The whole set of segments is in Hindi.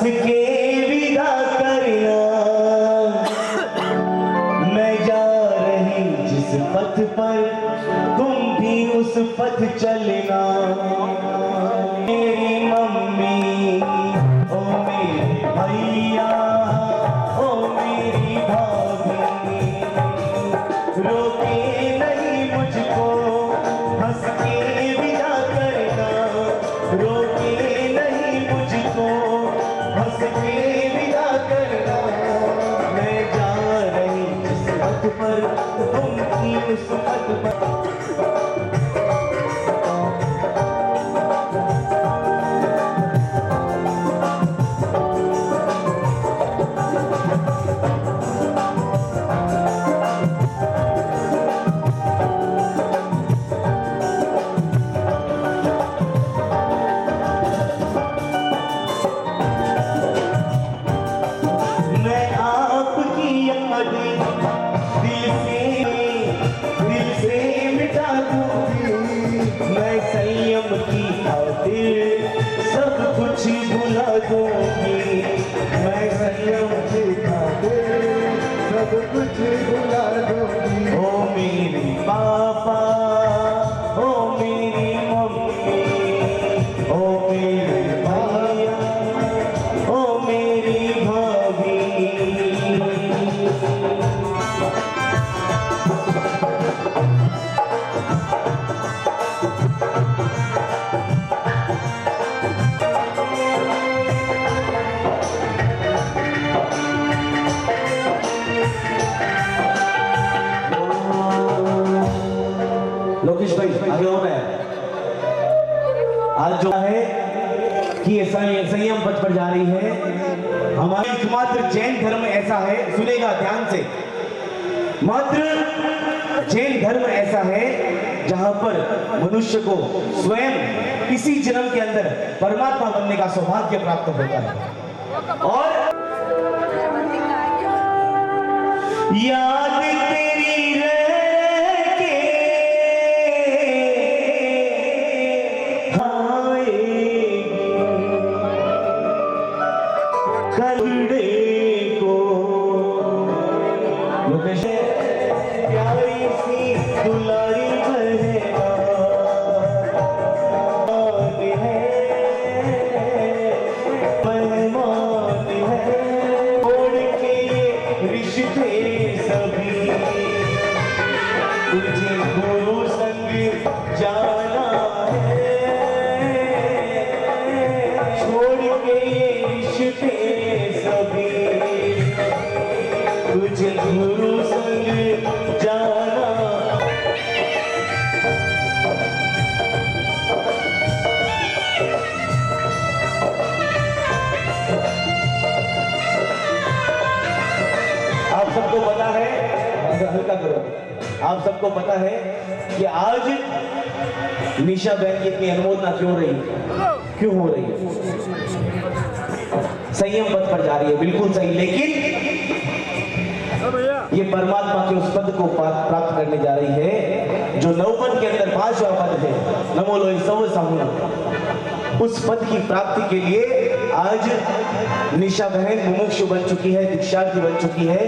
के विदा करना, मैं जा रही जिस पथ पर तुम भी उस पथ चलना। मेरी मम्मी ओ मेरे भैया ओ मेरी भाभी, रोके नहीं मुझको, हंस के विदा करना, रोके नहीं मुझको, हंस के विदा करना। मैं जा रही जिस पथ पर तुम भी उस पथ पर। दिल से मिटा दूंगी, मैं संयम की खातिर सब कुछ भुला दूंगी, मैं संयम की खातिर सब कुछ भुला दूंगी। ओ मेरे पापा ओ मेरी मम्मी, ओ मेरे भैया ओ मेरी भाभी। लोकेश भाई आगे हो रहा है। आज जो है कि संयम पथ पर जा रही है हमारी एकमात्र जैन धर्म ऐसा है, सुनेगा ध्यान से, मात्र जैन धर्म ऐसा है जहां पर मनुष्य को स्वयं इसी जन्म के अंदर परमात्मा बनने का सौभाग्य प्राप्त होता है। और याद तेरी रह के कलड़े को, प्यारी सी दुलारी बहना है, मेहमान है, छोड़ के रिश्ते सभी, तुझे गुरु संग जाना है, छोड़ के रिश्ते सभी, तुझे गुरु संग जाना। आप सबको पता है, हल्का करो, आप सबको पता है कि आज निशा बहन की इतनी अनुमोदना क्यों हो रही है? संयम पथ पर जा रही है, बिल्कुल सही, लेकिन ये परमात्मा के उस पद को प्राप्त करने जा रही है जो नवपद के अंदर 5वां पद है, नमो लोई सव साहुना। उस पद की प्राप्ति के लिए आज निशा बहन मुमुक्षु बन चुकी है, दीक्षार्थी बन चुकी है।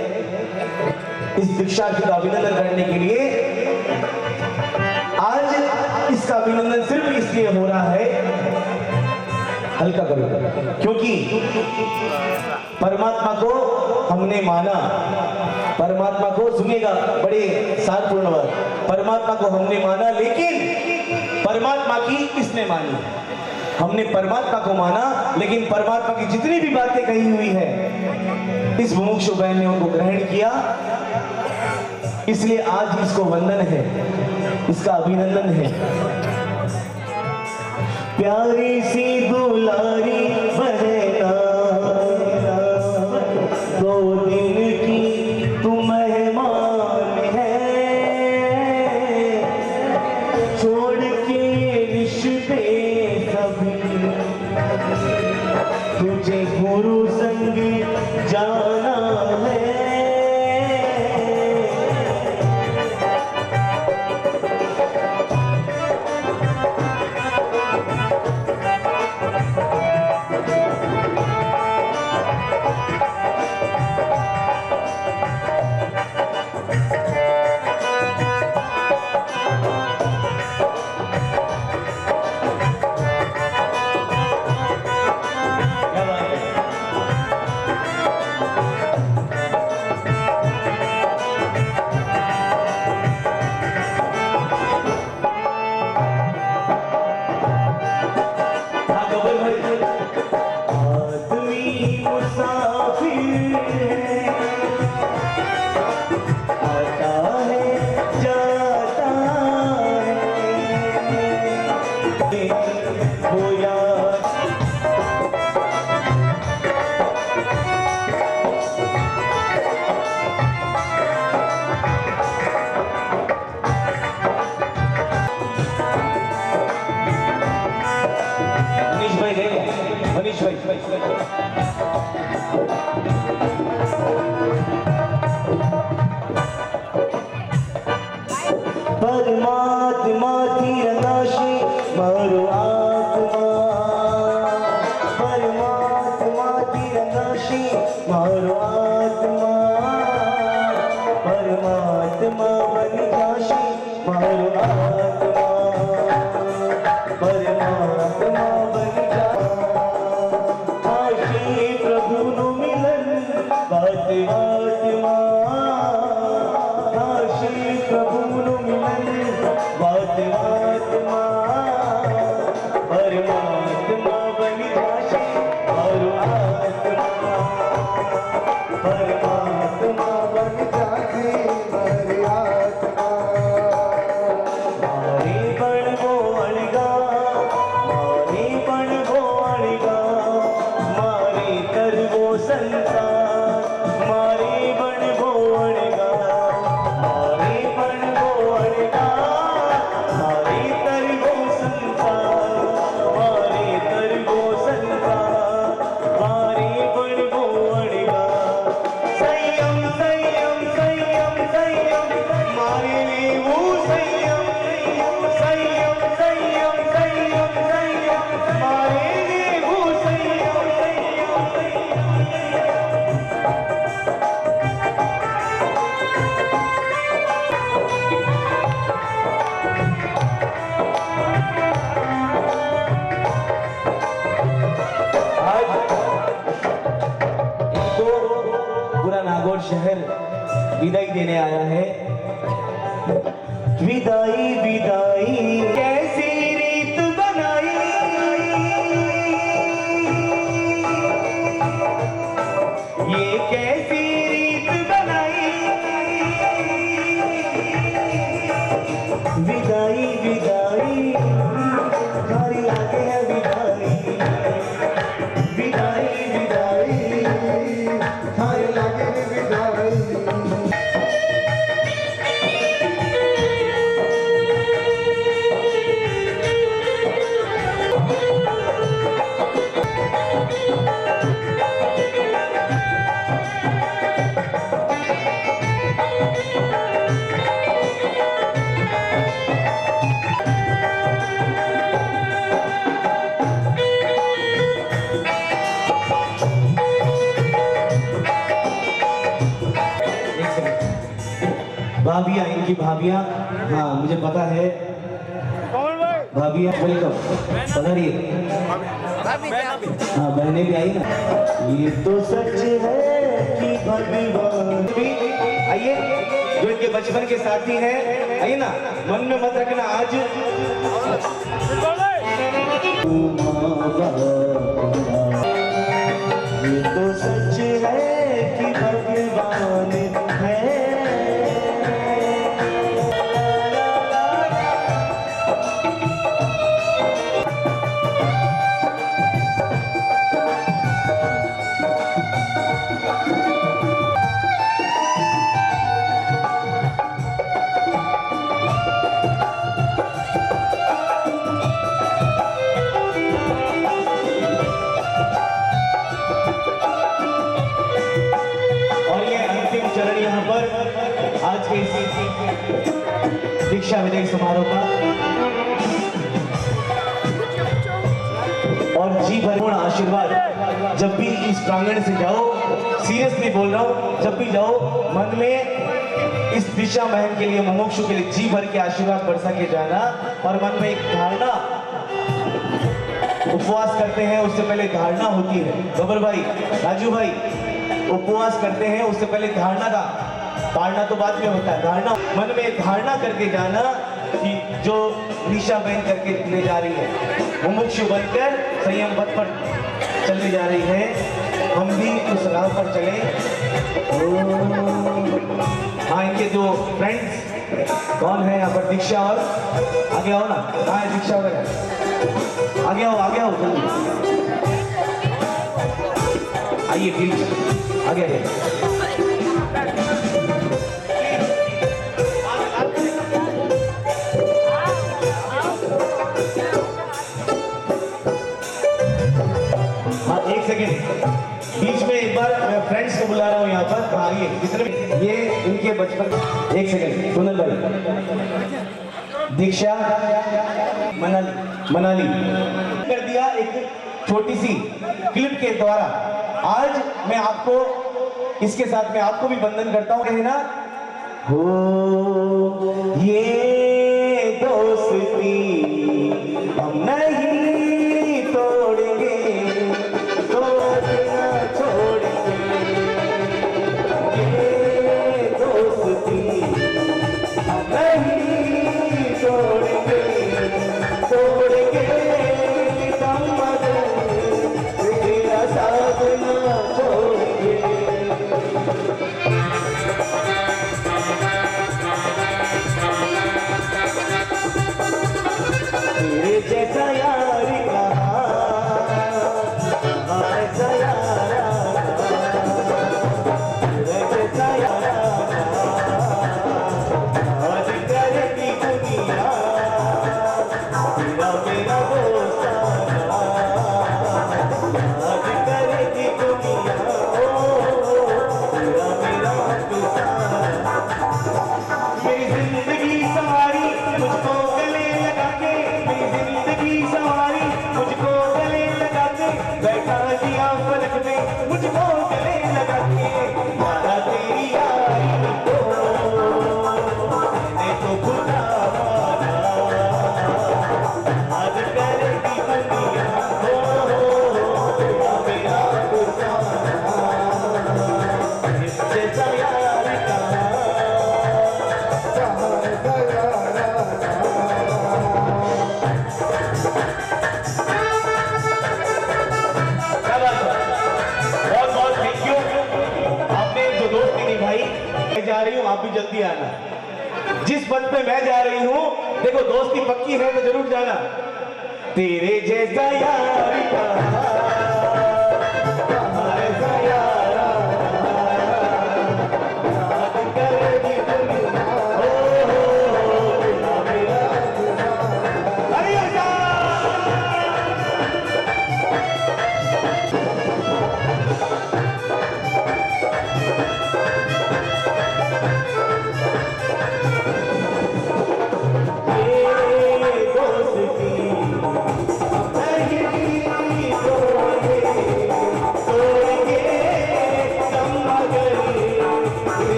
इस दीक्षार्थी का अभिनंदन करने के लिए आज इसका अभिनंदन सिर्फ इसलिए हो रहा है, हल्का करो, क्योंकि परमात्मा को हमने माना, परमात्मा को, सुनिएगा बड़े सारपूर्ण बात, परमात्मा को हमने माना, लेकिन परमात्मा की किसने मानी? हमने परमात्मा को माना, लेकिन परमात्मा की जितनी भी बातें कही हुई है इस मुमुक्षु बहन ने उनको ग्रहण किया, इसलिए आज इसको वंदन है, इसका अभिनंदन है। प्यारी सी दुलारी बहना, 2 दिन की तू मेहमान है, छोड़ के रिश्ते सभी, तुझे गुरु संग जाना है। हो यार। मनीष भाई गए, मनीष भाई परमात्मा तीरनाशी मारो आत्मा, परमात्मा तीरनाशी मारो आत्मा, परमात्मा बन जाशी मारो आत्मा, परमात्मा बन जा। काशी प्रभु नु मिलन बात आत्मा, काशी प्रभु नु मिलन बात आत्मा, परमात्मा बन जाशी मारो आत्मा, परमात्मा बन जाशी मारो आत्मा। मारे बण वो अणगा, मारे बण वो अणगा, मारे कर वो संसार, मारे बण वो अणगा, मारे बण वो अणगा, मारे कर वो संसार, मारे कर वो संसार, मारे बण वो अणगा। संयम संयम संयम संयम मारे ले वो संयम, संयम संयम संयम संयम मारे ले वो संयम, संयम आज इनको पूरा नागौर शहर विदाई देने आया है। विदाई विदाई कैसी रीत बनाई, ये कैसी रीत बनाई, विदाई विदाई हमारी लागे है विदाई, विदाई विदाई हमारी लागे है विदाई। भाभियाँ, इनकी भाभियाँ, हाँ मुझे पता है भाभियाँ, वेलकम पधारिए। हाँ बहनें भी आई ना। ये तो सच है कि भगवान भी, आइए जो इनके बचपन के साथी हैं, आइए ना, मन में मत रखना आज ये तो सच है कि भगवान है। आज के इस दीक्षा विदाई समारोह का और जी भर आशीर्वाद, जब भी इस प्रांगण से जाओ, सीरियसली बोल रहा हूँ, जब भी जाओ मन में इस दिशा बहन के लिए, मुमुक्षु के लिए जी भर के आशीर्वाद बरसा के जाना। और मन में एक धारणा, उपवास करते हैं उससे पहले धारणा होती है, गबर भाई, राजू भाई, उपवास करते हैं उससे पहले धारणा का, धारणा तो बाद में होता है, धारणा मन में धारणा करके जाना कि जो निशा बहन करके ले जा रही है, मुमुक्षु बनकर संयम पथ पर चलने जा रही है, हम भी उस राह पर चले। हाँ इनके जो फ्रेंड्स कौन है यहाँ पर, दीक्षा और आगे आओ ना, हाँ दीक्षा वगैरह आगे आओ जल्दी आइए प्लीज आगे आइए। हाँ एक सेकेंड, बीच में एक बार मैं फ्रेंड्स को बुला रहा हूँ यहाँ पर। हाँ ये जितने भी ये इनके बचपन, एक सेकेंड सुनल भाई, दीक्षा मनाली कर दिया एक छोटी सी क्लिप के द्वारा। आज मैं आपको इसके साथ में आपको भी बंधन करता हूँ, कहना हो ये दोस्ती हम नहीं तोड़ेंगे, तोड़ना छोड़ेंगे, ये दोस्ती हम नहीं तोड़ेंगे, तोड़ेंगे हम मगर तेरा साथ ना छोड़ेंगे। तेरे जैसा यार कहाँ, ऐसा यार तेरे जैसा यार आज करेगी दुनिया, तेरा मेरा दोस्ताना आज करेगी दुनिया, तेरा मेरा दोस्ताना। मेरी जिंदगी सवारी मुझको गले लगा के, मेरी जिंदगी सवारी मुझको गले लगा के, बैठा दिया फलक में मुझको गले लगा के। यारा तेरी यारी को मैंने तो खुदा माना, आज करेगी दुनिया तेरा मेरा दोस्ताना, इस जैसा यार कहाँ। बहुत थैंक यू, आपने जो दोस्ती निभाई। मैं जा रही हूँ, आप भी जल्दी आना। जिस पथ पे मैं जा रही हूँ, देखो दोस्ती पक्की है तो जरूर जाना। तेरे जैसा यार कहाँ, ऐसा यार याद करेगी दुनिया, तेरा मेरा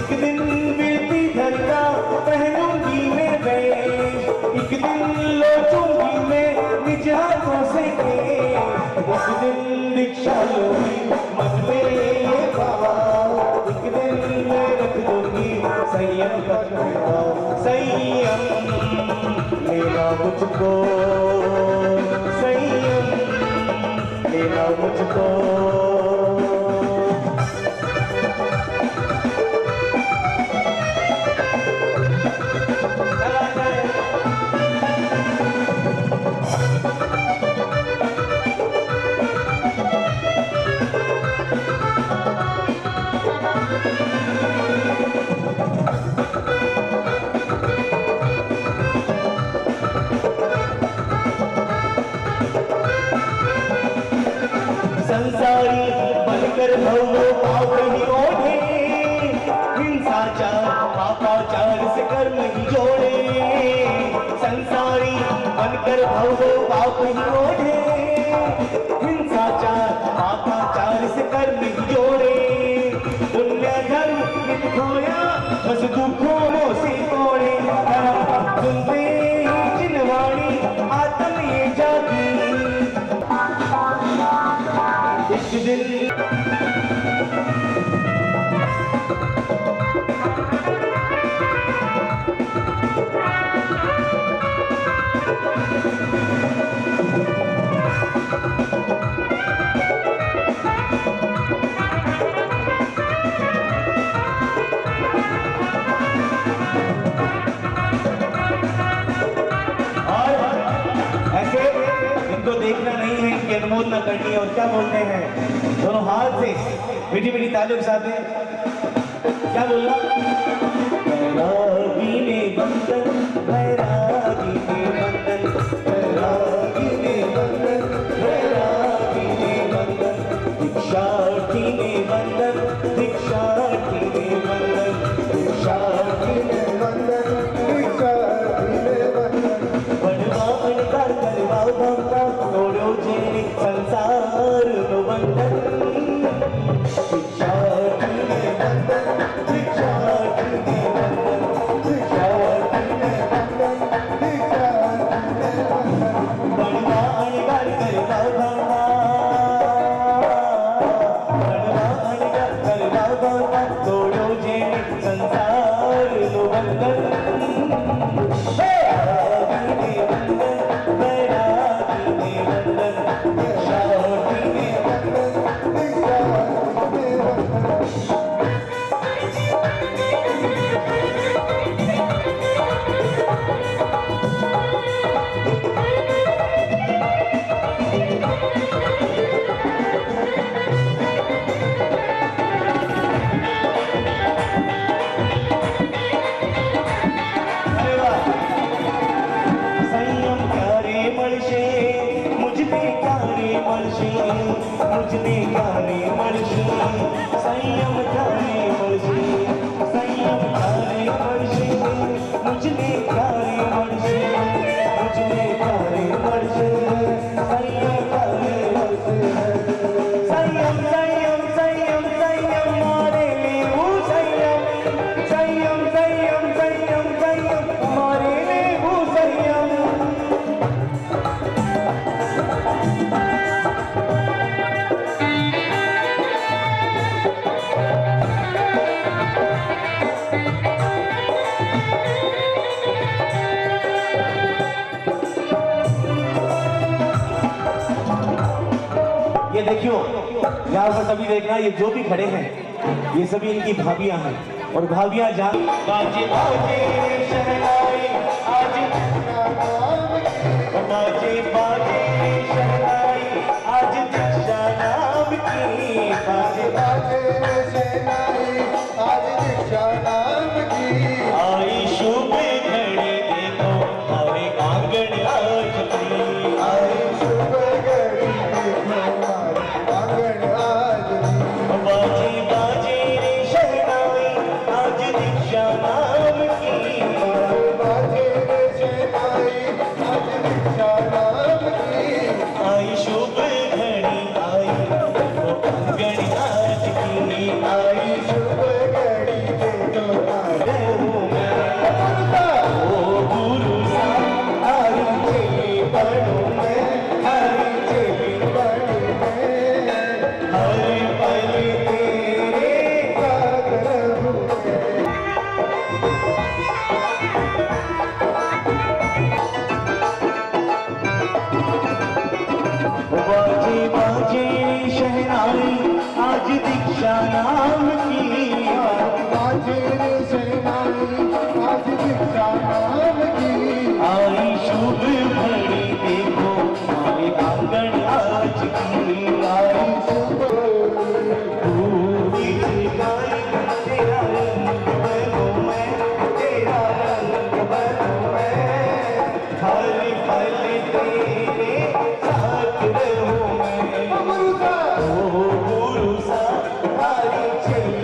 एक दिन बिरती धरता पहनूंगी मैं वेश, एक दिन लोचूंगी मैं निज हाथों से खेल, एक दिन दीक्षा लूंगी मन में ये भाव, एक दिन मैं रख दूंगी संयम का भाव। संयम लेना मुझको, संयम लेना मुझको। संसारी बनकर भवो पाप ही ओढ़े, हिंसाचार पापाचार से कर्म ही जोड़े। संसारी बनकर भवो पाप ही ओढ़े, हिंसाचार पापाचार से कर्म ही जोड़े। बस दुखों से तोड़े सुनते जिनवाणी आत्म ये जागी एक दिन देखना नहीं है, इनकी अनुमोदना करनी है। और क्या बोलते हैं दोनों हाथ से मीठी मीठी तालियों के साथ में क्या बोलना? बैरागी ने बंधन, बैरागी ने बंधन, बैरागी ने बंधन, बैरागी ने बंधन, दीक्षार्थी ने बंधन, दीक्षार्थी ने बंधन, दीक्षार्थी ने बंधन, दीक्षार्थी ने बंधन, बनवा बनकर करवा भक्ता तोड़ो जे संसार नो बंधन, दीक्षार्थी ने बंधन, दीक्षार्थी ने बंधन, दीक्षार्थी ने बंधन, दीक्षार्थी ने बंधन, बनवा बनकर करवा भक्ता, बनवा बनकर करवा भक्ता तोड़ो जे संसार नो बंधन। मुझने गाने मर्शी संयम गाने मर्शी, संयम गाने मर्शी, मुझने गाने मर्शी, मुझने गाने मर्शी, संयम गाने मर्शी, संयम संयम संयम संयम मारे ले वो संयम, संयम संयम संयम संयम मारे ले वो संयम। ये देखियो यहाँ पर सभी देखना, ये जो भी खड़े हैं ये सभी इनकी भाभियां हैं और भाभियां जान बाजे बाजे शहनाई आज बाजे बाजे शहनाई आज दीक्षा नाम की, बाजे बाजे शहनाई आज दीक्षा नाम की, आई शुभ घड़ी देखो हमारे आंगन आज की, आई शुभ घड़ी देखो आंगन आज की, बाजे बाजे रे शहनाई आज दीक्षा नाम की, बाजे रे शहनाई आज दीक्षा नाम की, आई शुभ घड़ी आई देखो आंगन आज की, आई शुभ घड़ी देखो आंगन ओ गुरु सा हरि चली पढ़ो मैं, हरि चली पढ़ो मैं, हरि पल तेरे साथ रहूं मैं। बाजे बाजे शहनाई आज दीक्षा नाम की, बाजे शहनाई आज दीक्षा नाम की, आई शुभ घड़ी देखो हमारे आंगन आज की, आई शुभ तेरा रंग भरो मैं, तेरा रंग भरो मैं, हर पल तेरे साथ रहूं मैं, ओ गुरु सा हरि चली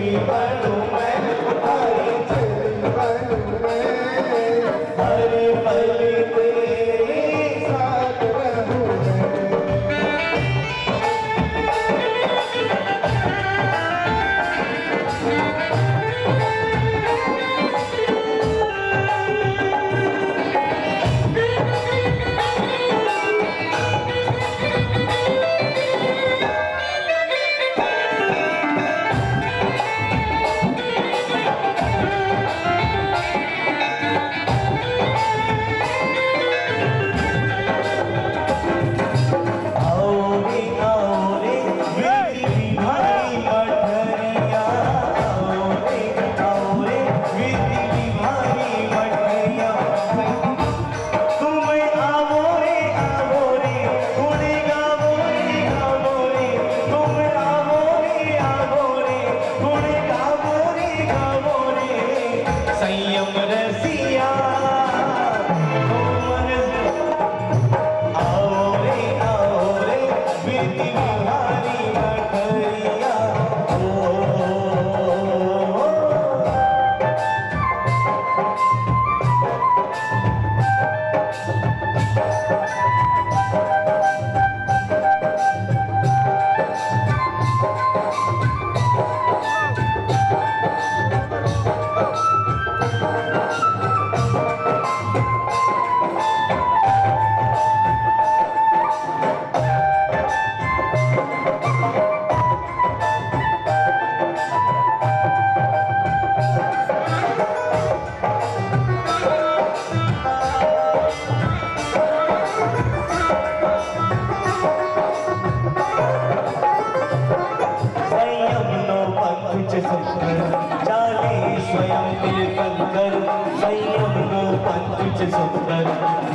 सुंदर जाने स्वयं तीर्थंकर संयम नो पंच सुंदर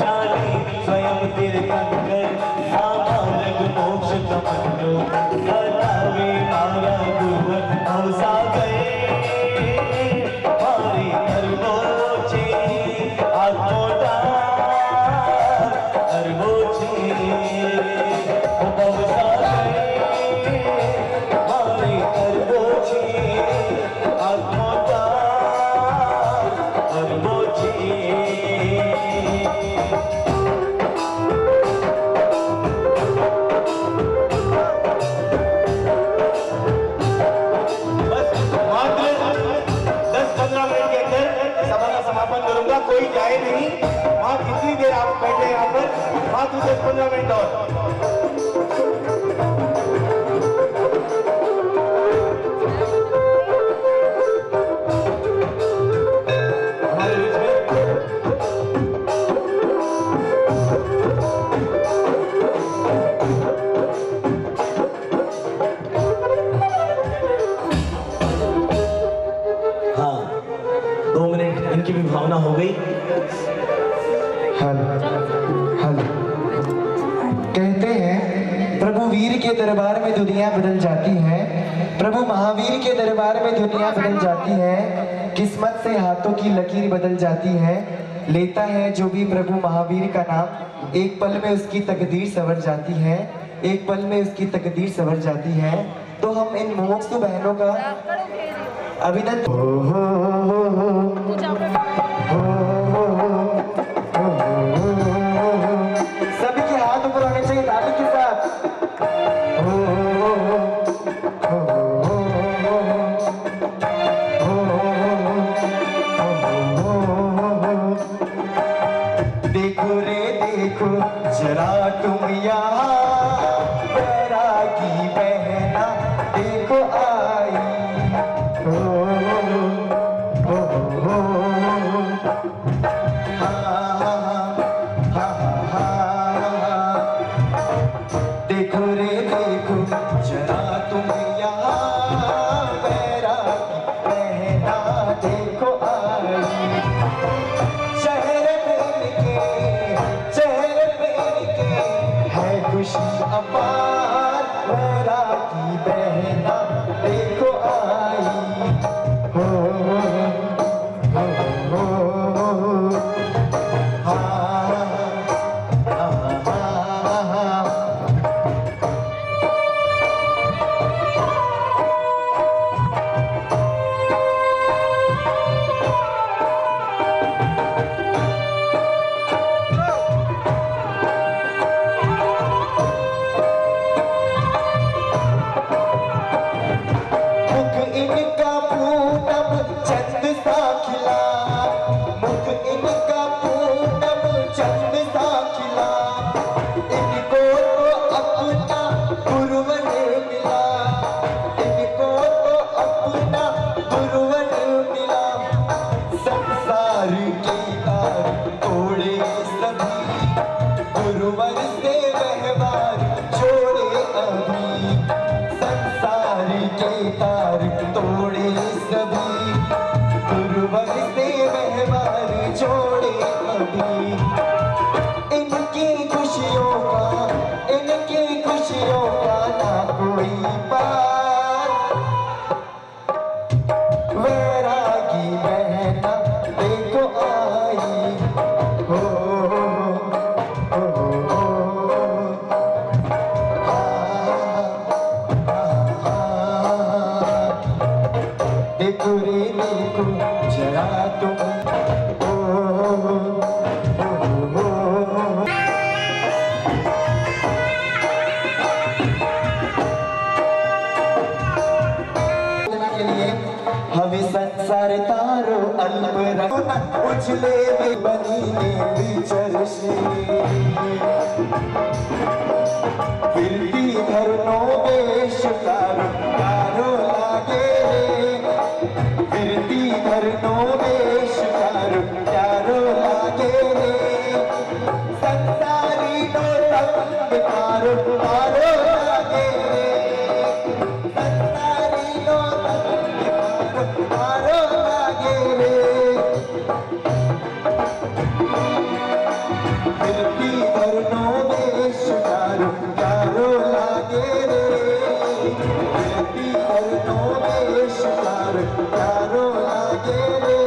जाने स्वयं तीर्थंकर मार्ग मोक्ष तमन्नो बतावे मारा गुरुवर हंसा गए मारे अरबोचे आत्मोटा अरबोचे हंसा गए मारे अरबोचे आत्मोटा अरबोचे समापन करूंगा, कोई जाए नहीं। वहां कितनी देर आप बैठे यहाँ पर, वहां 10-15 मिनट और। इनकी भी भावना हो गई। हल कहते हैं प्रभु वीर के दरबार में दुनिया बदल जाती है, प्रभु महावीर के दरबार में दुनिया बदल जाती है, किस्मत से हाथों की लकीर बदल जाती है। लेता है जो भी प्रभु महावीर का नाम, एक पल में उसकी तकदीर संवर जाती है, एक पल में उसकी तकदीर संवर जाती है। तो हम इन मुमुक्षु बहनों का अभिनंदन सभी के हाथ ऊपर होने चाहिए ताली के साथ। देखो रे देखो जरा तुम यहाँ बैरागी बहना देखो आई। देखो रे देखो जरा तुम यहाँ बैरागी बहना देखो आई। चेहरे पे है खुशी अपार, बैरागी बहना देखो आई। हो इनका पूनम चंद सा खिला, मुख इनका पूनम चंद सा खिला, इनको तो अपना गुरुवर मिला, इनको तो अपना गुरुवर मिला। संसार के तार तोड़े सभी, गुरुवर से व्यवहार जोड़े अभी। संसार के तार तोड़े सभी, गुरुवर से व्यवहार जोड़े अभी। इनकी खुशियों का ना कोई पार, वैरागी बहना देखो आई। हो देखो रे देखो जरा तुम के लिए हमें संसार तारो अल्प रखना उछले में बनी ने विचर से फिरती धरनो वेश कारो लागे, फिरती धरनो वेश कारो लागे। संसारी नो संग कारो लागे, संसारी नो संग प्यारो लागे रे मिलती धरनों में शिकारो प्यारो लागे रे मिलती धरनों में शिकारो प्यारो लागे रे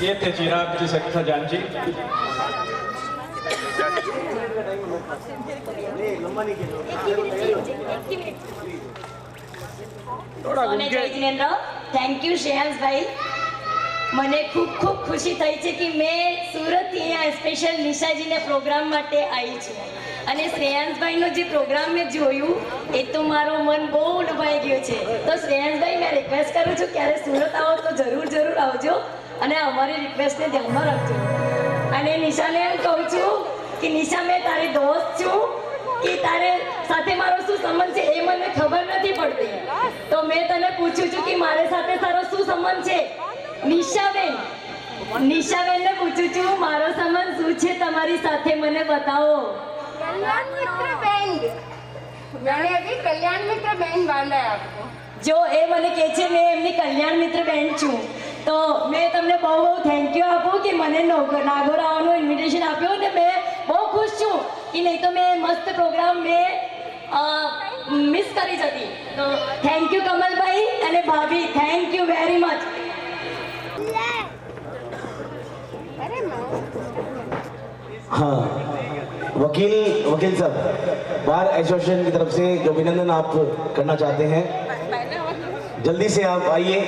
ये थे चिराग जी सखा जान जी। થેન્ક યુ શ્રેયાંશભાઈ મને ખૂબ ખૂબ ખુશી થઈ છે કે મેં સુરતથી અહીંયા સ્પેશિયલ નિશાજીને પ્રોગ્રામ માટે આવી છું અને શ્રેયાંશભાઈનો જે પ્રોગ્રામ મેં જોયું એ તો મારો મન બહુ ડૂબાઈ ગયો છે તો શ્રેયાંશભાઈ મેં રિક્વેસ્ટ કરું છું ક્યારે સુરત આવો તો જરૂર આવજો અને અમારી રિક્વેસ્ટને ધ્યાનમાં રાખજો અને નિશાને એમ કહું છું કે નિશા મેં તારી દોસ્ત છું કે તારે સાથે મારો શું સંબંધ છે એ મને ખબર નથી પડતી તો મેં તને પૂછું છું કે મારી સાથે તારો શું સંબંધ છે નિશાબેનને પૂછું છું મારો સંબંધ શું છે તમારી સાથે મને બતાવો कल्याण मित्र बैंड मैंने अभी कल्याण मित्र बैंड बांधा है आपको જો એ મને કહે છે મેં એમની કલ્યાણ મિત્ર બેન છું તો મેં તમને બહુ થેન્ક યુ આપું કે મને નાગોર આવવાનું ઇન્વિટેશન આપ્યું ને મેં બહુ ખુશ છું કે નહીં તો મેં મસ્ત પ્રોગ્રામ મેં મિસ કરી જતી તો થેન્ક યુ કમલભાઈ અને ભાભી થેન્ક યુ વેરી મચ हाँ वकील साहब बार एसोसिएशन की तरफ से जो अभिनंदन आप करना चाहते हैं जल्दी से आप आइए।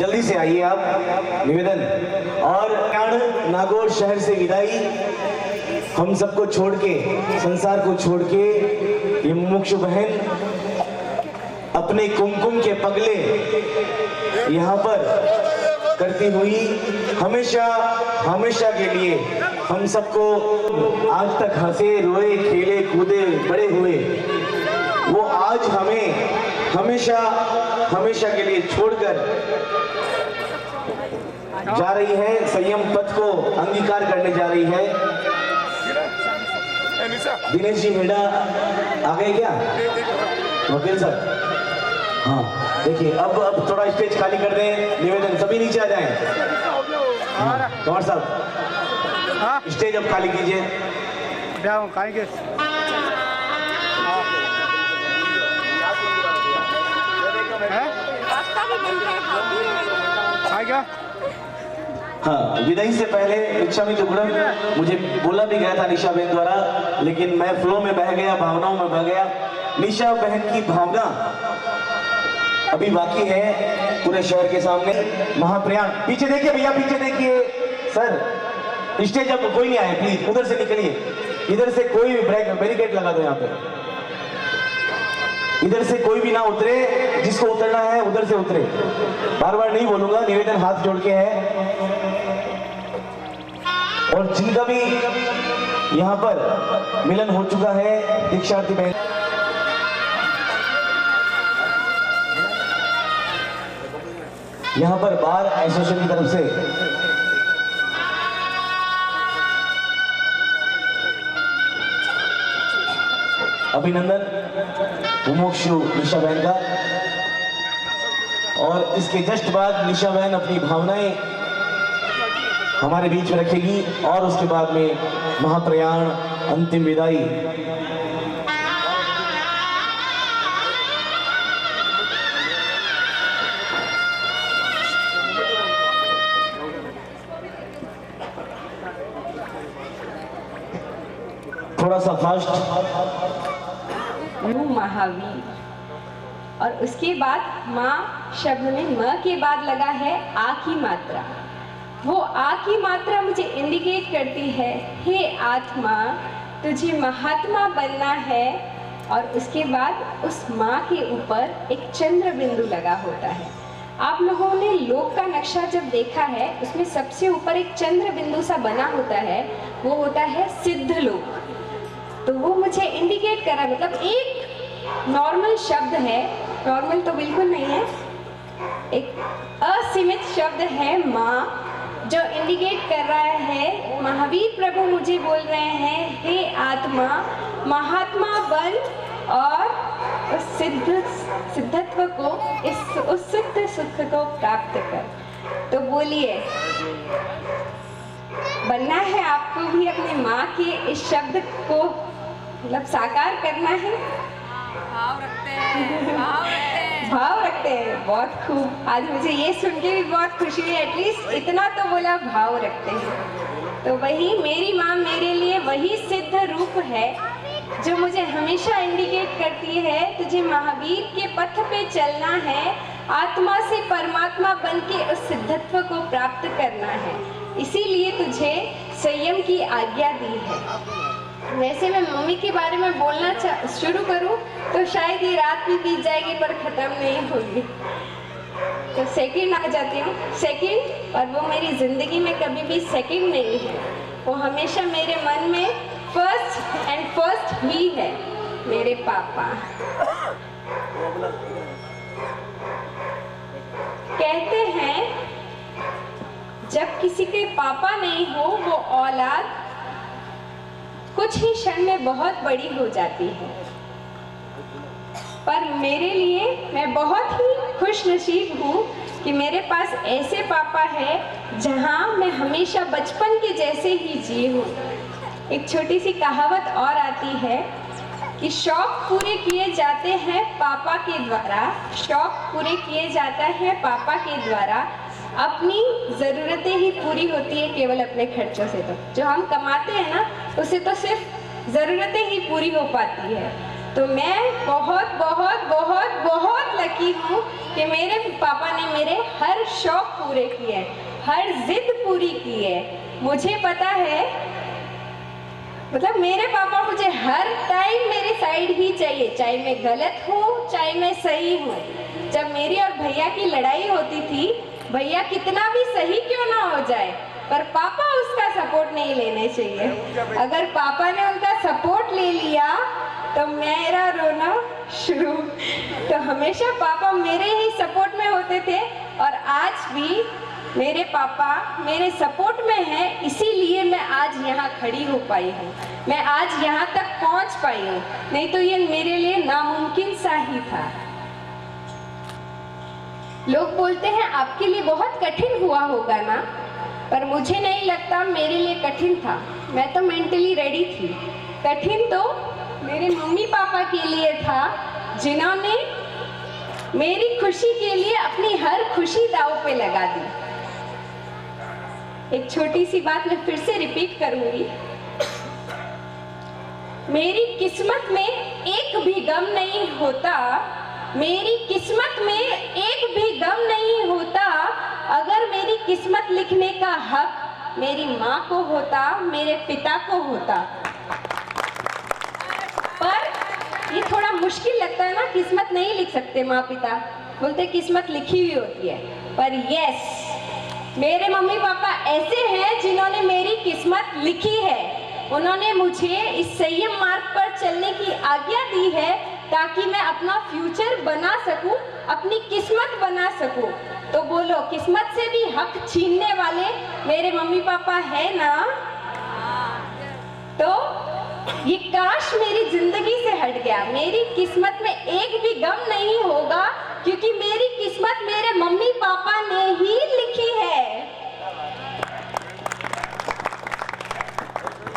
जल्दी से आइए आप निवेदन और नागौर शहर से विदाई हम सबको छोड़ के संसार को छोड़ के ये मुमुक्षु बहन अपने कुमकुम के पगले यहाँ पर करती हुई हमेशा के लिए हम सबको आज तक हंसे रोए खेले कूदे बड़े हुए वो आज हमें हमेशा के लिए छोड़कर जा रही है, संयम पथ को अंगीकार करने जा रही है। दिनेश जी हेडा आ गए क्या वकील साहब? हाँ देखिए अब थोड़ा स्टेज खाली कर दें, निवेदन सभी नीचे आ जाएं। कुमार साहब स्टेज अब खाली कीजिए। हाँ, विदाई से पहले निशा में टुकड़ा मुझे बोला भी गया था निशा बहन द्वारा, लेकिन मैं फ्लो में बह गया, भावनाओं में बह गया। निशा बहन की भावना अभी बाकी है पूरे शहर के सामने। महाप्रयाण, पीछे देखिए भैया, पीछे देखिए सर, स्टेज अब कोई नहीं आए, प्लीज उधर से निकलिए। इधर से कोई बैरिकेड लगा दो यहाँ पे, इधर से कोई भी ना उतरे, जिसको उतरना है उधर से उतरे। बार बार नहीं बोलूंगा, निवेदन हाथ जोड़ के है। और जिनका भी यहाँ पर मिलन हो चुका है, दीक्षार्थी बहन, यहाँ पर बार एसोसिएशन की तरफ से अभिनंदन मुमुक्षु निशा बहन का। और इसके जस्ट बाद निशा बहन अपनी भावनाएं हमारे बीच में रखेगी और उसके बाद में महाप्रयाण, अंतिम विदाई। थोड़ा सा फास्ट। महावीर, और उसके बाद माँ शब्द में म के बाद लगा है आ की मात्रा। वो आ की मात्रा मुझे इंडिकेट करती है, हे आत्मा तुझे महात्मा बनना है। और उसके बाद उस माँ के ऊपर एक चंद्र बिंदु लगा होता है। आप लोगों ने लोक का नक्शा जब देखा है, उसमें सबसे ऊपर एक चंद्र बिंदु सा बना होता है, वो होता है सिद्ध लोक। तो वो मुझे इंडिकेट कर रहा है, मतलब एक नॉर्मल शब्द है, नॉर्मल तो बिल्कुल नहीं है, एक असीमित शब्द है माँ, जो इंडिकेट कर रहा है महावीर प्रभु मुझे बोल रहे हैं, हे आत्मा महात्मा बन और उस सिद्धत्व को, उस सिद्ध सुख को प्राप्त कर। तो बोलिए, बनना है आपको भी अपनी माँ के इस शब्द को मतलब साकार करना है। भाव रखते हैं, भाव रखते हैं, बहुत खूब। आज मुझे ये सुन के भी बहुत खुशी है, एटलीस्ट इतना तो बोला भाव रखते हैं। तो वही मेरी माँ मेरे लिए वही सिद्ध रूप है जो मुझे हमेशा इंडिकेट करती है, तुझे महावीर के पथ पे चलना है, आत्मा से परमात्मा बन के उस सिद्धत्व को प्राप्त करना है, इसीलिए तुझे संयम की आज्ञा दी है। वैसे मैं मम्मी के बारे में बोलना शुरू करूं तो शायद ये रात भी बीत जाएगी पर खत्म नहीं होगी। तो सेकंड आ जाती हूँ, सेकंड, और वो मेरी जिंदगी में कभी भी सेकंड नहीं है, वो हमेशा मेरे मन में फर्स्ट एंड फर्स्ट ही है, मेरे पापा। कहते हैं जब किसी के पापा नहीं हो वो औलाद कुछ ही क्षण में बहुत बड़ी हो जाती है। पर मेरे लिए मैं बहुत ही खुश नसीब हूँ कि मेरे पास ऐसे पापा है जहाँ मैं हमेशा बचपन के जैसे ही जी हूँ। एक छोटी सी कहावत और आती है कि शौक पूरे किए जाते हैं पापा के द्वारा, शौक पूरे किए जाता है पापा के द्वारा, अपनी ज़रूरतें ही पूरी होती है केवल अपने खर्चों से। तो जो हम कमाते हैं ना, उससे तो सिर्फ ज़रूरतें ही पूरी हो पाती है। तो मैं बहुत बहुत बहुत बहुत लकी हूँ कि मेरे पापा ने मेरे हर शौक पूरे किए, हर जिद पूरी की है। मुझे पता है, मतलब मेरे पापा मुझे हर टाइम मेरे साइड ही चाहिए, चाहे मैं गलत हूँ चाहे मैं सही हूँ। जब मेरी और भैया की लड़ाई होती थी, भैया कितना भी सही क्यों ना हो जाए पर पापा उसका सपोर्ट नहीं लेने चाहिए। अगर पापा ने उनका सपोर्ट ले लिया तो मेरा रोना शुरू। तो हमेशा पापा मेरे ही सपोर्ट में होते थे और आज भी मेरे पापा मेरे सपोर्ट में हैं, इसीलिए मैं आज यहाँ खड़ी हो पाई हूँ, मैं आज यहाँ तक पहुँच पाई हूँ, नहीं तो ये मेरे लिए नामुमकिन सा ही था। लोग बोलते हैं आपके लिए बहुत कठिन हुआ होगा ना, पर मुझे नहीं लगता मेरे लिए कठिन था। मैं तो मेंटली रेडी थी। कठिन तो मेरे मम्मी पापा के लिए था, जिन्होंने मेरी खुशी के लिए अपनी हर खुशी दांव पे लगा दी। एक छोटी सी बात मैं फिर से रिपीट करूंगी। मेरी किस्मत में एक भी गम नहीं होता, मेरी किस्मत में एक भी गम नहीं होता, अगर मेरी किस्मत लिखने का हक मेरी माँ को होता, मेरे पिता को होता। पर ये थोड़ा मुश्किल लगता है ना, किस्मत नहीं लिख सकते माँ पिता, बोलते किस्मत लिखी हुई होती है। पर यस, मेरे मम्मी पापा ऐसे हैं जिन्होंने मेरी किस्मत लिखी है। उन्होंने मुझे इस संयम मार्ग पर चलने की आज्ञा दी है ताकि मैं अपना फ्यूचर बना सकूं, अपनी किस्मत बना सकूं। तो बोलो, किस्मत से भी हक छीनने वाले मेरे मम्मी पापा है ना? तो ये काश मेरी जिंदगी से हट गया। मेरी किस्मत में एक भी गम नहीं होगा, क्योंकि मेरी किस्मत मेरे मम्मी पापा ने ही लिखी है।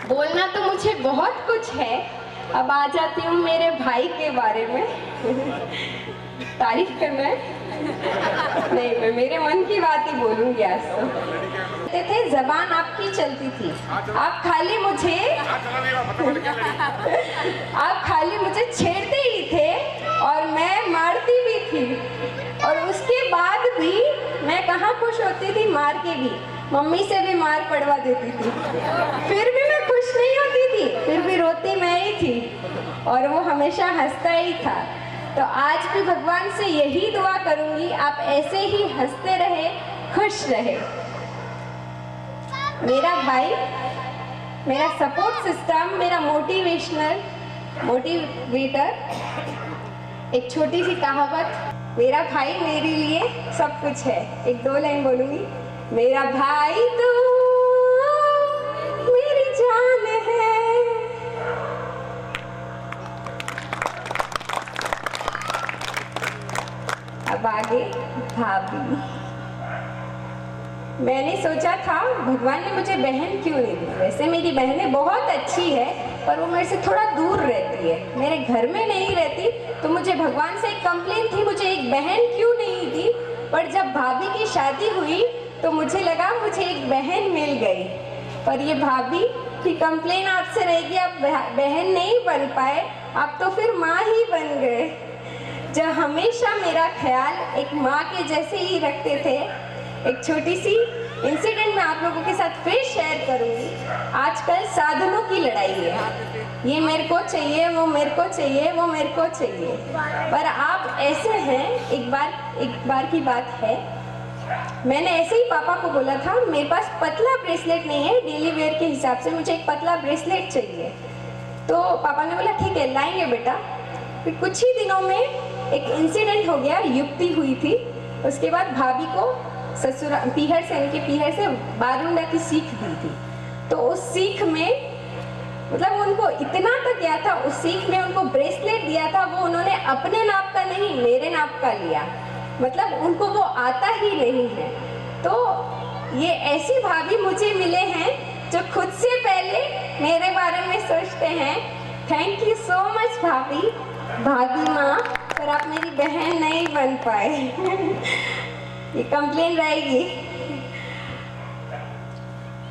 बोलना तो मुझे बहुत कुछ है। अब आ जाती हूँ मेरे भाई के बारे में। तारीफ करना है? नहीं, मैं मेरे मन की बात ही बोलूंगी आज तो। कहते थे जबान आपकी चलती थी, आप खाली मुझे छेड़ते ही थे और मैं मारती भी थी। और उसके बाद भी मैं कहाँ खुश होती थी, मार के भी। मम्मी से भी मार पड़वा देती थी, फिर भी मैं खुश नहीं होती थी, फिर भी रोती मैं ही थी और वो हमेशा हंसता ही था। तो आज भी भगवान से यही दुआ करूंगी, आप ऐसे ही हंसते रहे, खुश रहे। मेरा भाई मेरा सपोर्ट सिस्टम, मेरा मोटिवेटर। एक छोटी सी कहावत, मेरा भाई मेरे लिए सब कुछ है। एक दो लाइन बोलूंगी। मेरा भाई तू मेरी जान है। अब आगे भाभी। मैंने सोचा था भगवान ने मुझे बहन क्यों नहीं दी। वैसे मेरी बहनें बहुत अच्छी है, पर वो मेरे से थोड़ा दूर रहती है, मेरे घर में नहीं रहती। तो मुझे भगवान से एक कंप्लेन थी, मुझे एक बहन क्यों नहीं दी। पर जब भाभी की शादी हुई तो मुझे लगा मुझे एक बहन मिल गई। पर ये भाभी की कंप्लेन आपसे रहेगी, आप बहन नहीं बन पाए, आप तो फिर माँ ही बन गए। जो हमेशा मेरा ख्याल एक माँ के जैसे ही रखते थे। एक छोटी सी इंसिडेंट मैं आप लोगों के साथ फिर शेयर करूंगी। आजकल साधनों की लड़ाई है, ये मेरे को चाहिए, वो मेरे को चाहिए, वो मेरे को चाहिए। पर आप ऐसे हैं, एक बार की बात है, मैंने ऐसे ही पापा को बोला था मेरे पास पतला ब्रेसलेट नहीं है, डेली वेयर के हिसाब से मुझे एक पतला ब्रेसलेट चाहिए। तो पापा ने बोला ठीक है लाएंगे बेटा। फिर कुछ ही दिनों में एक इंसिडेंट हो गया, युक्ति हुई थी। उसके बाद भाभी को पीहर से बारूंडा की सीख दी थी। तो उस सीख में मतलब उनको इतना तक गया था, उस सीख में उनको ब्रेसलेट दिया था, वो उन्होंने अपने नाप का नहीं मेरे नाप का लिया। मतलब उनको वो आता ही नहीं है। तो ये ऐसी भाभी मुझे मिले हैं जो खुद से पहले मेरे बारे में सोचते हैं। थैंक यू सो मच भाभी माँ, पर आप मेरी बहन नहीं बन पाए। ये कंप्लेन रहेगी।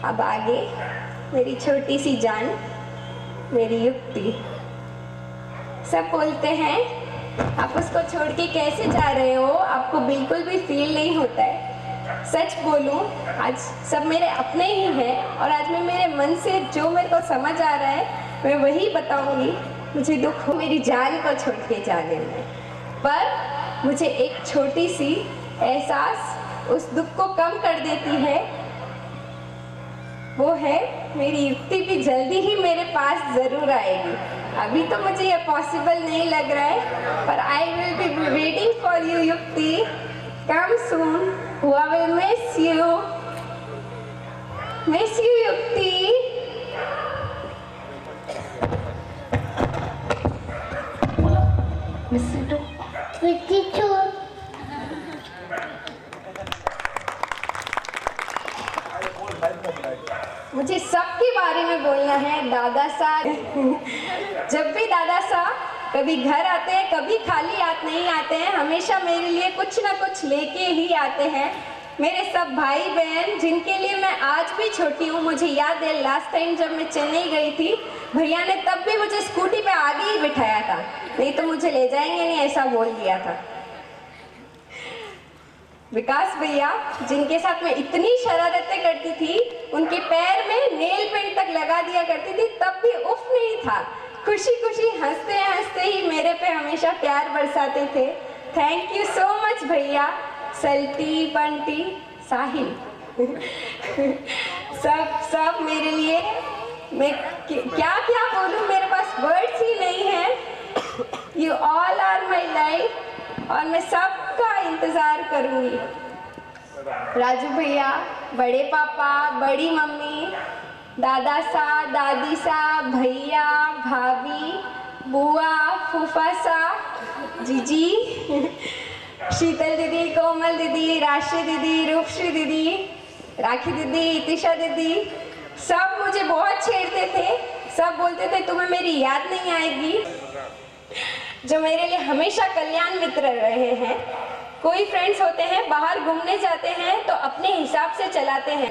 अब आगे मेरी छोटी सी जान, मेरी युक्ति। सब बोलते हैं आप उसको छोड़ के कैसे जा रहे हो, आपको बिल्कुल भी फील नहीं होता है। सच बोलूं, आज सब मेरे अपने ही हैं और आज मैं मेरे मन से जो मेरे को समझ आ रहा है मैं वही बताऊंगी। मुझे दुख हो मेरी जान को छोड़ के जाने में, पर मुझे एक छोटी सी एहसास उस दुख को कम कर देती है। वो है मेरी युक्ति भी जल्दी ही मेरे पास जरूर आएगी। अभी तो मुझे ये पॉसिबल नहीं लग रहा है, पर I will be waiting for you युक्ति। कम सून, हुआ विल मिस यू युक्ति। मुझे सबके बारे में बोलना है। दादा साहब जब भी दादा साहब कभी घर आते हैं, कभी खाली हाथ नहीं आते हैं, हमेशा मेरे लिए कुछ ना कुछ लेके ही आते हैं। मेरे सब भाई बहन जिनके लिए मैं आज भी छोटी हूँ, मुझे याद है लास्ट टाइम जब मैं चेन्नई गई थी, भैया ने तब भी मुझे स्कूटी पे आगे ही बिठाया था, नहीं तो मुझे ले जाएंगे नहीं, ऐसा बोल दिया था। विकास भैया जिनके साथ मैं इतनी शरारतें करती थी, उनके पैर में नेल पेंट तक लगा दिया करती थी, तब भी उफ नहीं था। खुशी खुशी हंसते हंसते ही मेरे पे हमेशा प्यार बरसाते थे। थैंक यू सो मच भैया। सल्टी बंटी साहिल सब मेरे लिए, मैं क्या क्या बोलूं, मेरे पास वर्ड्स ही नहीं है। You all are my life और मैं सबका इंतजार करूंगी। राजू भैया, बड़े पापा, बड़ी मम्मी, दादा सा, दादी सा, भैया, भाभी, बुआ, फूफा सा, जीजी, शीतल दीदी, कोमल दीदी, राशि दीदी, रूपश्री दीदी, राखी दीदी, इतिशा दीदी, सब मुझे बहुत छेड़ते थे। सब बोलते थे तुम्हें मेरी याद नहीं आएगी, जो मेरे लिए हमेशा कल्याण मित्र रहे हैं। कोई फ्रेंड्स होते हैं बाहर घूमने जाते हैं तो अपने हिसाब से चलाते हैं,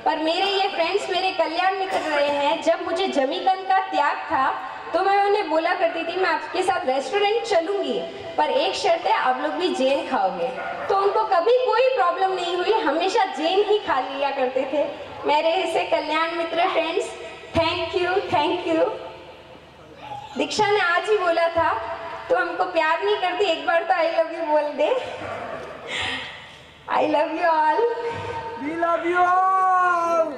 पर मेरे ये फ्रेंड्स मेरे कल्याण मित्र रहे हैं। जब मुझे जमीकंद का त्याग था तो मैं उन्हें बोला करती थी मैं आपके साथ रेस्टोरेंट चलूंगी, पर एक शर्त है, आप लोग भी जैन खाओगे। तो उनको कभी कोई प्रॉब्लम नहीं हुई, हमेशा जैन ही खा लिया करते थे। मेरे ऐसे कल्याण मित्र friends, thank you thank you. Diksha ने आज ही बोला था तो हमको प्यार नहीं करती, एक बार तो आई लव यू बोल दे। I love you all. We love you all.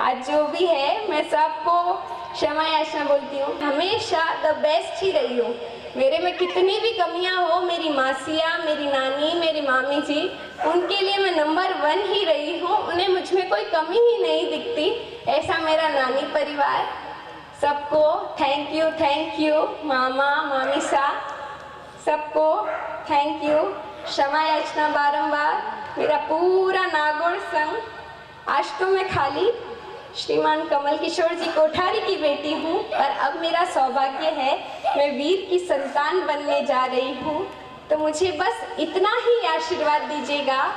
आज जो भी है मैं सबको क्षमा याचना बोलती हूँ। हमेशा द बेस्ट ही रही हूँ। मेरे में कितनी भी कमियाँ हो, मेरी मासियाँ, मेरी नानी, मेरी मामी जी, उनके लिए मैं नंबर 1 ही रही हूँ। उन्हें मुझ में कोई कमी ही नहीं दिखती। ऐसा मेरा नानी परिवार। सबको थैंक यू मामा, मामी सा, सबको थैंक यू। क्षमा याचना बारंबार। मेरा पूरा नागौर संघ, आज तो मैं खाली श्रीमान कमल किशोर जी कोठारी की बेटी हूँ, पर अब मेरा सौभाग्य है मैं वीर की संतान बनने जा रही हूँ। तो मुझे बस इतना ही आशीर्वाद दीजिएगा।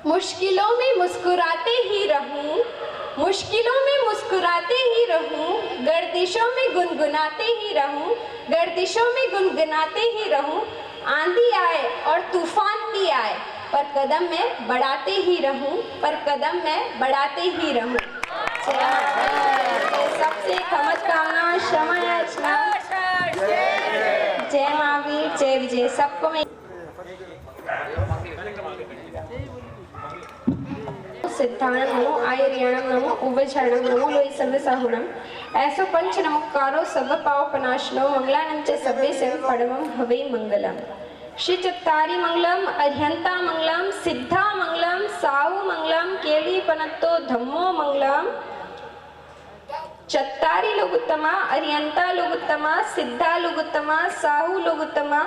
मुश्किलों में मुस्कुराते ही रहूं, मुश्किलों में मुस्कुराते ही रहूं, गर्दिशों में गुनगुनाते ही रहूं, गर्दिशों में गुनगुनाते ही रहूं। आंधी आए और तूफान भी आए, पर कदम मैं बढ़ाते ही रहूं, पर कदम मैं बढ़ाते ही रहूं। सबसे खमतकामना, क्षमा याचना। जय महावीर, जय विजय। सबको मैं सिद्धाणं नमो, आयर्याणं नमो, उभयचरणं नमो, लोहि सर्वसाहुणं, ऐसो पंच नमोकारो सब पावपनाशनो, मंगलानं च सभ्ये सेव परमं हवे मंगलम्। श्री चत्तारी मंगलम, अरिहंता मंगलम, सिद्धा मंगलम, साहु मंगलम, केली पनत्तो धम्मो मंगलम। चत्तारी लोगुत्तमा, अरिहंता लोगुत्तमा, सिद्धा लोगुत्तमा, साहु लोगुत्तमा,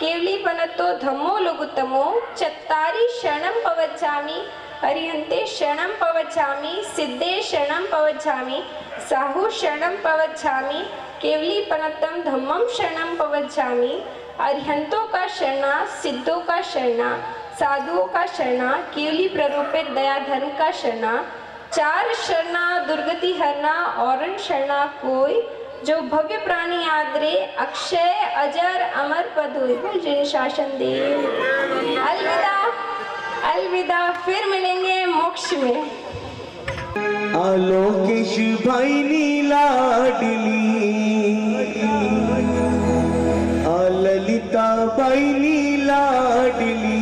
केवली पनत्तो धम्मो लोगुत्तमो। चत्तारी शरणं पवच्छामि, अरिहंते शरणं पवच्छामि, सिद्धे शरणं पवच्छामि, साहु शरणं पवच्छामि, केवली पनत्तं धम्मं शरणं पवच्छामि। अरिहंतों का शरणा, सिद्धों का शरणा, साधुओं का शरणा, केवली प्ररूपित दया धर्म का शरणा। चार शरणा दुर्गति हरना, और शरणा कोई, जो भव्य प्राणी आदरे, अक्षय अजर अमर पद हुई, जिन शासन दे। अलविदा अलविदा, फिर मिलेंगे मोक्ष में। आलोकेश भाई नीलाडली, ललिता बाई नीलाडली,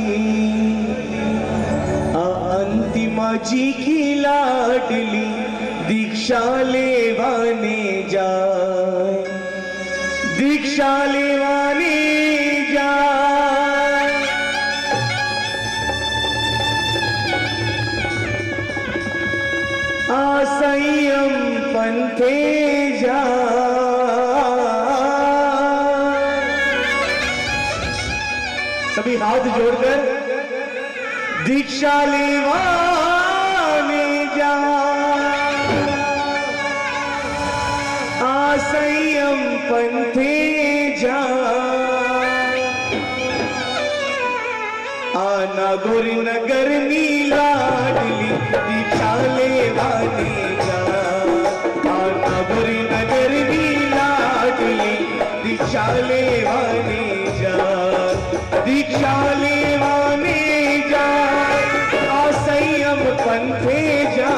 अंतिमा जी की लाडली, दीक्षा लेवाने जाए, दीक्षा लेवाने जाए। संयम पंथे जा, सभी हाथ जोड़कर दीक्षा लेवाने पंथे जा आना गुरु नगर नीलाडली दीक्षा लेवाने जा आना गुरु नगर नीलाडली दीक्षा लेवाने जा दीक्षा लेवाने जा संयम पंथे जा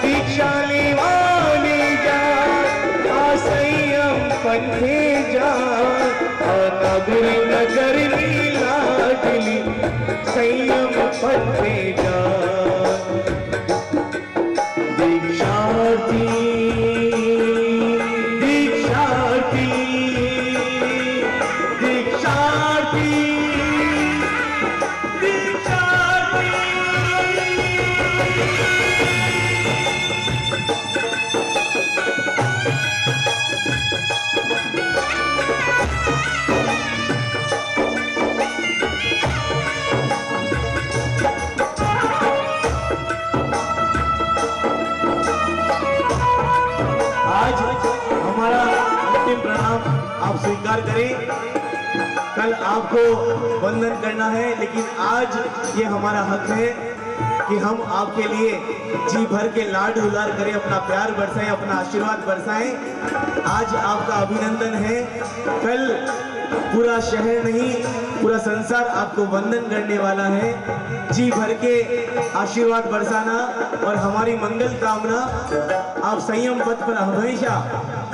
दीक्षा लेवाने जा संयम पंथे जा आना गुरु नगर नीलाडली संयम पंथे जा दीक्षार्थी दीक्षार्थी दीक्षार्थी प्रणाम आप स्वीकार करें। कल आपको वंदन करना है, लेकिन आज ये हमारा हक है कि हम आपके लिए जी भर के लाड दुलार करें, अपना प्यार बरसाएं, अपना आशीर्वाद बरसाएं। आज आपका अभिनंदन है। कल पूरा शहर नहीं, पूरा संसार आपको वंदन करने वाला है। जी भर के आशीर्वाद बरसाना और हमारी मंगल कामना। आप संयम पथ पर हमेशा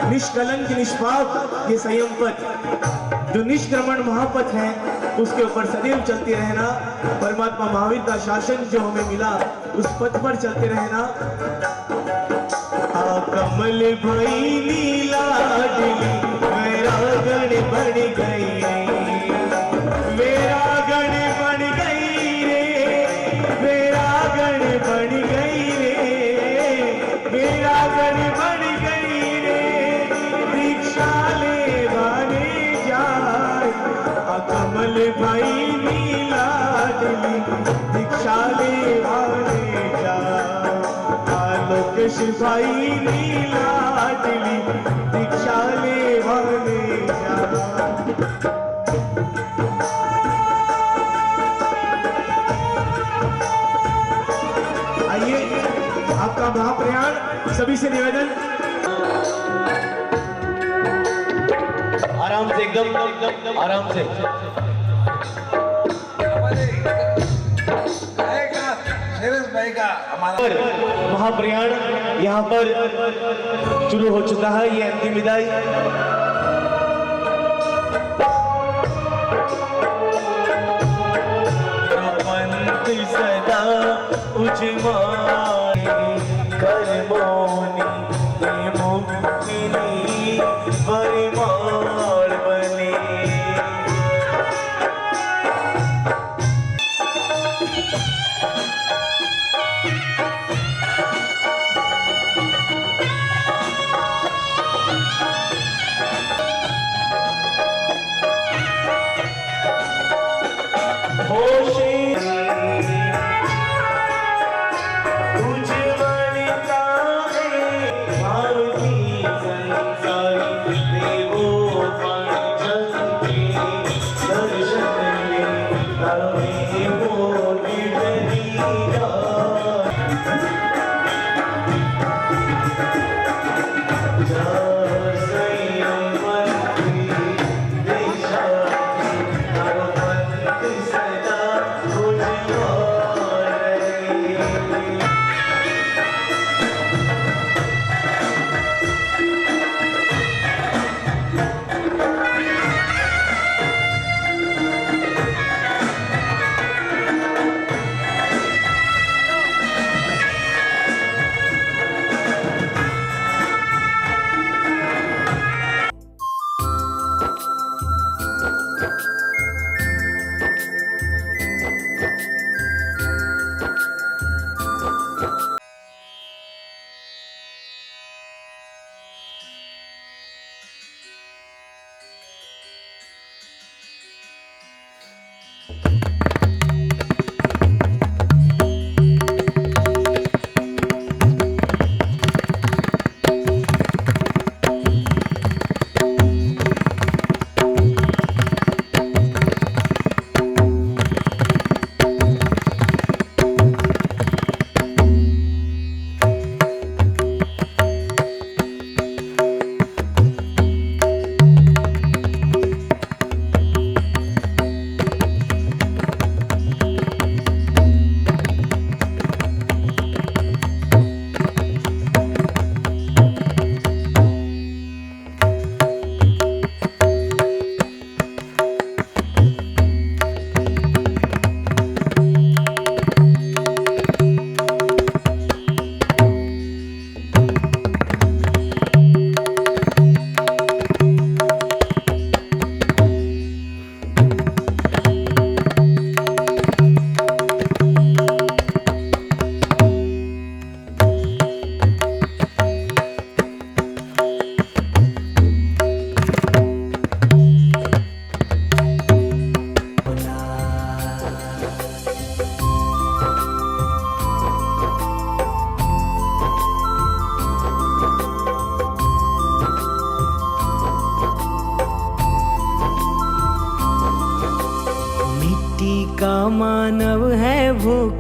निष्कलंक निष्पाप ये संयम पथ जो निष्क्रमण महापथ है उसके ऊपर सदैव चलते रहना। परमात्मा महावीर का शासन जो हमें मिला उस पथ पर चलते रहना। कमल भाई नीला दिली मेरा गण बन गई, मेरा गण बन गई रे, मेरा गण बन गई रे, मेरा गण बन गई रे। दीक्षा लेवाने जाए कमल भाई नीला दिली दीक्षा लेवाने जाए लोकेश भाई नीला दिली दीक्षा लेवाने जाए। आइए आपका महाप्रयाण सभी से निवेदन। आराम से, एकदम आराम से। महाप्रयाण यहाँ पर शुरू हो चुका है। ये अंतिम विदाई। पंथ सदा उजमाए कर्मोनी मुक्तिनी परिमाण बने।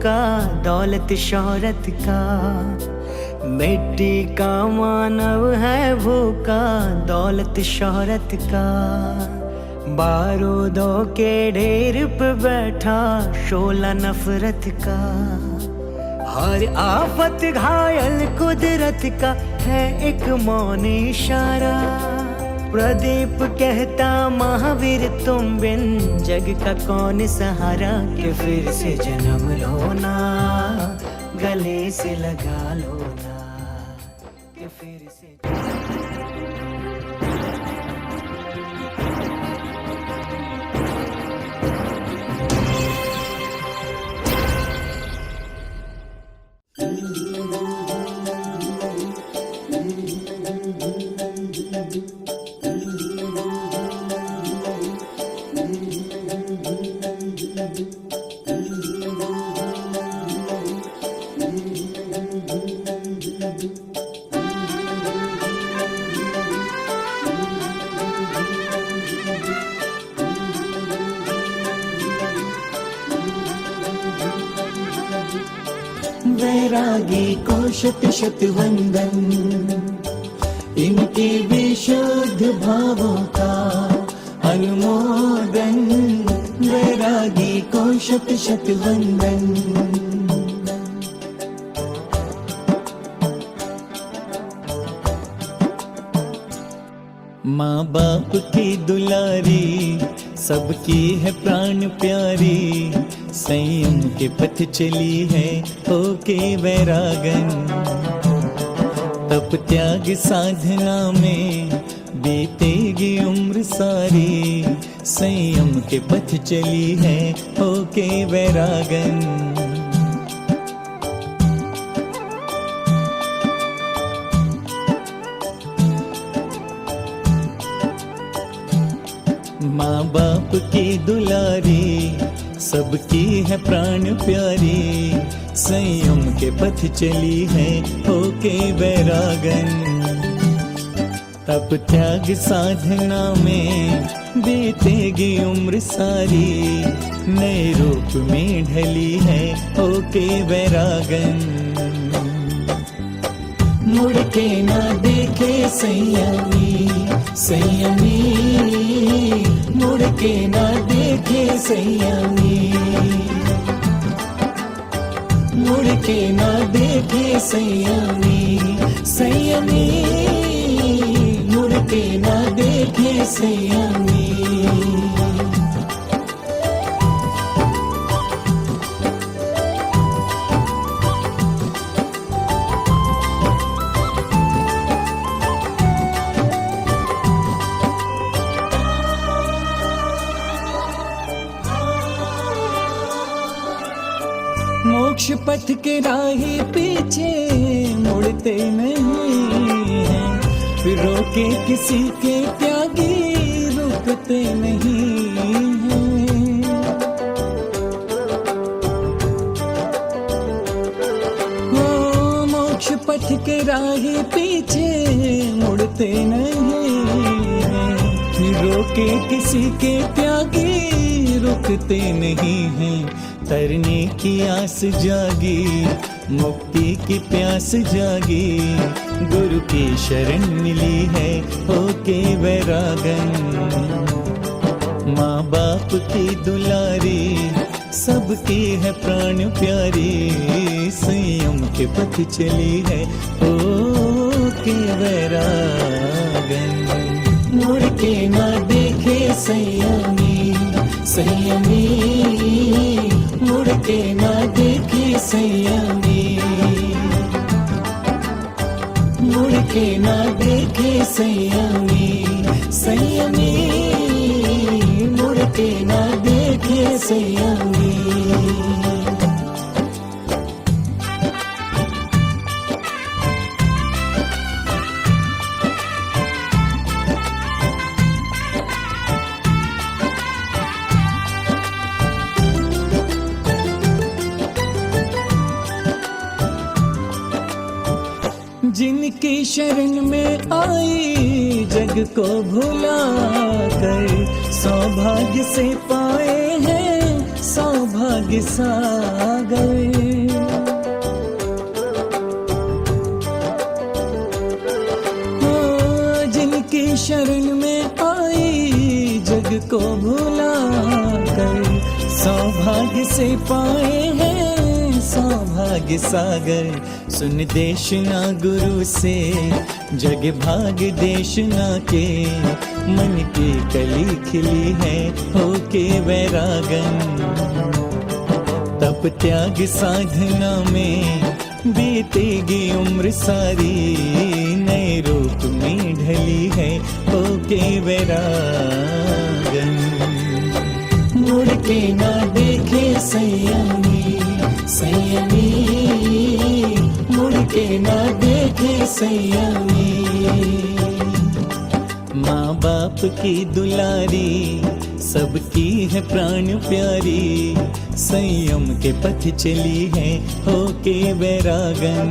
भूखा दौलत शोहरत का, मिट्टी का मानव है भूखा दौलत शोहरत का। बारूदों के ढेर पे बैठा शोला नफरत का, हर आफत घायल कुदरत का है एक मौन इशारा। प्रदीप कहता महावीर तुम बिन जग का कौन सहारा, कि फिर से जन्म लो ना गले से लगा लो ना, कि फिर से वैरागी को शत शत वंदन, इनके विशुद्ध भावों का अनुमोदन। वैरागी को शत शत वंदन। माँ बाप की दुलारी सबकी है प्राण प्यारी, संयम के पथ चली है होके वैरागन। तप त्याग साधना में बीतेगी उम्र सारी, संयम के पथ चली है होके वैरागन। माँ बाप की दुलारी सबकी है प्राण प्यारी, संयम के पथ चली है होके वैरागन। तप त्याग साधना में बीतेगी उम्र सारी, नए रूप में ढली है होके वैरागन। मुड़ के ना देखे संयमी संयमी, मुड़ के ना देखे संयमी, मुड़ के ना देखे संयमी संयमी, मुड़ के ना देखे संयमी। मोक्ष पथ के राही पीछे मुड़ते नहीं हैं, फिर रोके किसी के त्यागी रुकते नहीं हैं। हो मोक्ष पथ के राही पीछे मुड़ते नहीं हैं, फिर रोके किसी के त्यागी रुकते नहीं हैं। तरने की आस जागी, मुक्ति की प्यास जागी, गुरु की शरण मिली है होके वैरागन। माँ बाप की दुलारी सबकी है प्राण प्यारी, संयम के पथ चली है होके वैरागन। मुड़ के ना देखे संयमी संयमी, मुड़ के ना देखे संयमी, मुड़ के ना देखे संयमी संयमी, मुड़ के ना देखे संयमी। जिनकी शरण में आई जग को भुला कर, सौभाग्य से पाए हैं सौभाग्य सागर। शरण में आई जग को भुला कर, सौभाग्य से पाए हैं सौभाग्य सागर। सुन देशना गुरु से जग भाग देशना के, मन की कली खिली है होके वैरागन। तप त्याग साधना में बीतेगी उम्र सारी, नए रूप में ढली है होके वैरागन। मुड़ के ना देखे संयमी संयमी, मुड़ के ना देखे संयमी। माँ बाप की दुलारी सबकी है प्राण प्यारी, संयम के पथ चली है होके वैरागन।